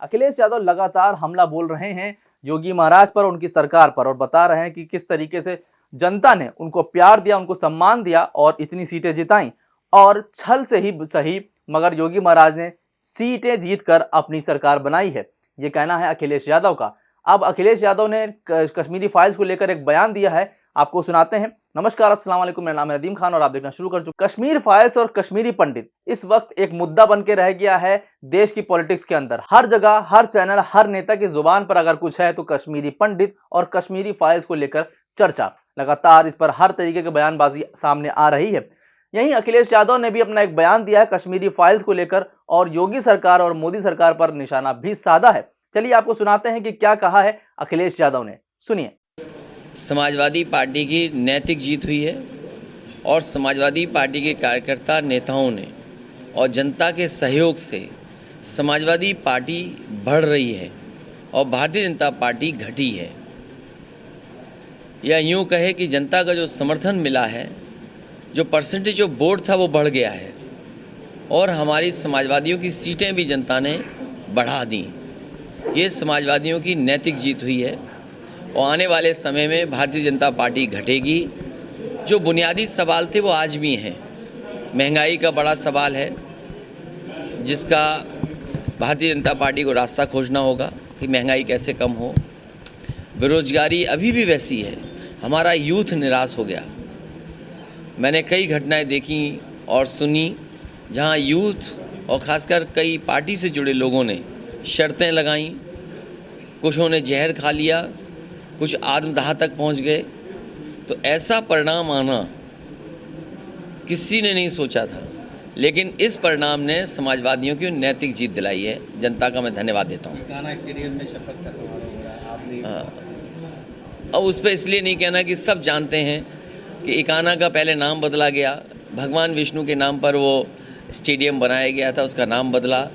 अखिलेश यादव लगातार हमला बोल रहे हैं योगी महाराज पर, उनकी सरकार पर, और बता रहे हैं कि किस तरीके से जनता ने उनको प्यार दिया, उनको सम्मान दिया और इतनी सीटें जिताई। और छल से ही सही मगर योगी महाराज ने सीटें जीतकर अपनी सरकार बनाई है, ये कहना है अखिलेश यादव का। अब अखिलेश यादव ने कश्मीरी फाइल्स को लेकर एक बयान दिया है, आपको सुनाते हैं। नमस्कार, अस्सलाम वालेकुम, मेरा नाम है नदीम खान और आप देखना शुरू कर चुके। कश्मीर फाइल्स और कश्मीरी पंडित इस वक्त एक मुद्दा बन के रह गया है देश की पॉलिटिक्स के अंदर। हर जगह, हर चैनल, हर नेता की जुबान पर अगर कुछ है तो कश्मीरी पंडित और कश्मीरी फाइल्स को लेकर चर्चा। लगातार इस पर हर तरीके की बयानबाजी सामने आ रही है। यहीं अखिलेश यादव ने भी अपना एक बयान दिया है कश्मीरी फाइल्स को लेकर और योगी सरकार और मोदी सरकार पर निशाना भी साधा है। चलिए आपको सुनाते हैं कि क्या कहा है अखिलेश यादव ने, सुनिए। समाजवादी पार्टी की नैतिक जीत हुई है और समाजवादी पार्टी के कार्यकर्ता नेताओं ने और जनता के सहयोग से समाजवादी पार्टी बढ़ रही है और भारतीय जनता पार्टी घटी है। या यूँ कहे कि जनता का जो समर्थन मिला है, जो परसेंटेज ऑफ वोट था वो बढ़ गया है और हमारी समाजवादियों की सीटें भी जनता ने बढ़ा दी। ये समाजवादियों की नैतिक जीत हुई है और आने वाले समय में भारतीय जनता पार्टी घटेगी। जो बुनियादी सवाल थे वो आज भी हैं। महंगाई का बड़ा सवाल है जिसका भारतीय जनता पार्टी को रास्ता खोजना होगा कि महंगाई कैसे कम हो। बेरोजगारी अभी भी वैसी है, हमारा यूथ निराश हो गया। मैंने कई घटनाएं देखी और सुनी जहां यूथ और ख़ासकर कई पार्टी से जुड़े लोगों ने शर्तें लगाईं, कुछों ने जहर खा लिया, कुछ आत्मदाह तक पहुंच गए। तो ऐसा परिणाम आना किसी ने नहीं सोचा था, लेकिन इस परिणाम ने समाजवादियों की नैतिक जीत दिलाई है। जनता का मैं धन्यवाद देता हूँ। इकाना स्टेडियम में शपथ का समारोह हो रहा है, आपने अब उस पर इसलिए नहीं कहना कि सब जानते हैं कि इकाना का पहले नाम बदला गया, भगवान विष्णु के नाम पर वो स्टेडियम बनाया गया था, उसका नाम बदला।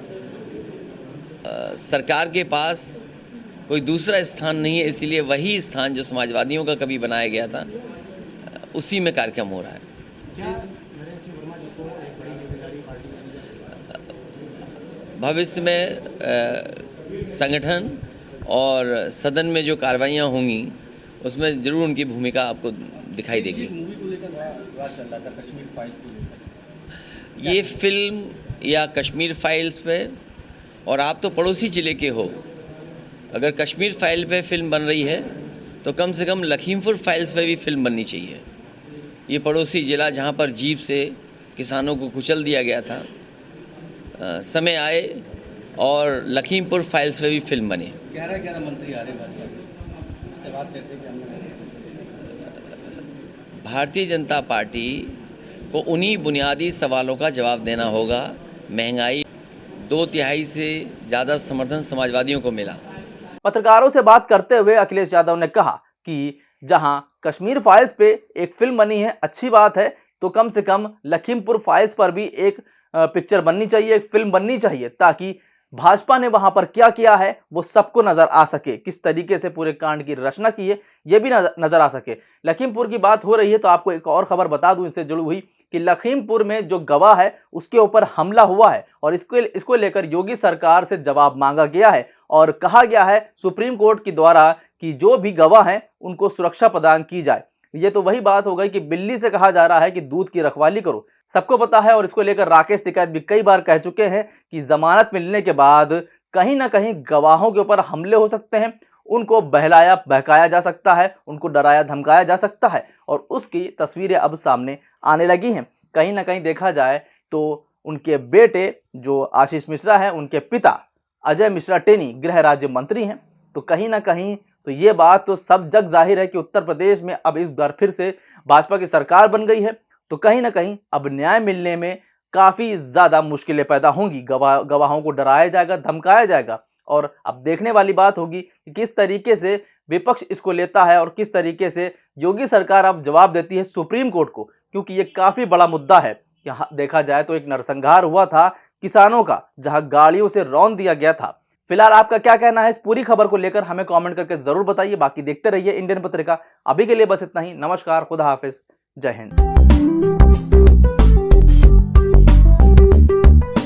सरकार के पास कोई दूसरा स्थान नहीं है, इसीलिए वही स्थान जो समाजवादियों का कभी बनाया गया था उसी में कार्यक्रम हो रहा है। भविष्य में संगठन और सदन में जो कार्रवाइयाँ होंगी उसमें ज़रूर उनकी भूमिका आपको दिखाई देगी। मूवी को लेकर बड़ा विवाद चल रहा था, कश्मीर फाइल्स को लेकर। ये फिल्म या कश्मीर फाइल्स पे, और आप तो पड़ोसी ज़िले के हो, अगर कश्मीर फाइल पे फिल्म बन रही है तो कम से कम लखीमपुर फाइल्स पे भी फिल्म बननी चाहिए। ये पड़ोसी ज़िला जहाँ पर जीप से किसानों को कुचल दिया गया था, समय आए और लखीमपुर फाइल्स पे भी फिल्म बने। 11 मंत्री आ रहे भाजपा के, उसके बाद कहते हैं कि हमने भारतीय जनता पार्टी को उन्हीं बुनियादी सवालों का जवाब देना होगा। महंगाई, 2/3 से ज़्यादा समर्थन समाजवादियों को मिला। पत्रकारों से बात करते हुए अखिलेश यादव ने कहा कि जहां कश्मीर फाइल्स पे एक फिल्म बनी है, अच्छी बात है, तो कम से कम लखीमपुर फाइल्स पर भी एक पिक्चर बननी चाहिए, एक फिल्म बननी चाहिए, ताकि भाजपा ने वहां पर क्या किया है वो सबको नजर आ सके। किस तरीके से पूरे कांड की रचना की है ये भी नजर आ सके। लखीमपुर की बात हो रही है तो आपको एक और खबर बता दूं इससे जुड़ी हुई कि लखीमपुर में जो गवाह है उसके ऊपर हमला हुआ है और इसको लेकर योगी सरकार से जवाब मांगा गया है और कहा गया है सुप्रीम कोर्ट के द्वारा कि जो भी गवाह हैं उनको सुरक्षा प्रदान की जाए। ये तो वही बात हो गई कि बिल्ली से कहा जा रहा है कि दूध की रखवाली करो, सबको पता है। और इसको लेकर राकेश टिकैत भी कई बार कह चुके हैं कि जमानत मिलने के बाद कहीं ना कहीं गवाहों के ऊपर हमले हो सकते हैं, उनको बहलाया बहकाया जा सकता है, उनको डराया धमकाया जा सकता है और उसकी तस्वीरें अब सामने आने लगी हैं। कहीं ना कहीं देखा जाए तो उनके बेटे जो आशीष मिश्रा हैं, उनके पिता अजय मिश्रा टेनी गृह राज्य मंत्री हैं। तो कहीं ना कहीं तो ये बात तो सब जग जाहिर है कि उत्तर प्रदेश में अब इस बार फिर से भाजपा की सरकार बन गई है, तो कहीं ना कहीं अब न्याय मिलने में काफ़ी ज़्यादा मुश्किलें पैदा होंगी। गवाहों को डराया जाएगा, धमकाया जाएगा और अब देखने वाली बात होगी कि किस तरीके से विपक्ष इसको लेता है और किस तरीके से योगी सरकार अब जवाब देती है सुप्रीम कोर्ट को, क्योंकि ये काफ़ी बड़ा मुद्दा है। यहाँ देखा जाए तो एक नरसंहार हुआ था किसानों का, जहां गाड़ियों से रौंद दिया गया था। फिलहाल आपका क्या कहना है इस पूरी खबर को लेकर हमें कमेंट करके जरूर बताइए। बाकी देखते रहिए इंडियन पत्रिका। अभी के लिए बस इतना ही। नमस्कार, खुदा हाफिज, जय हिंद।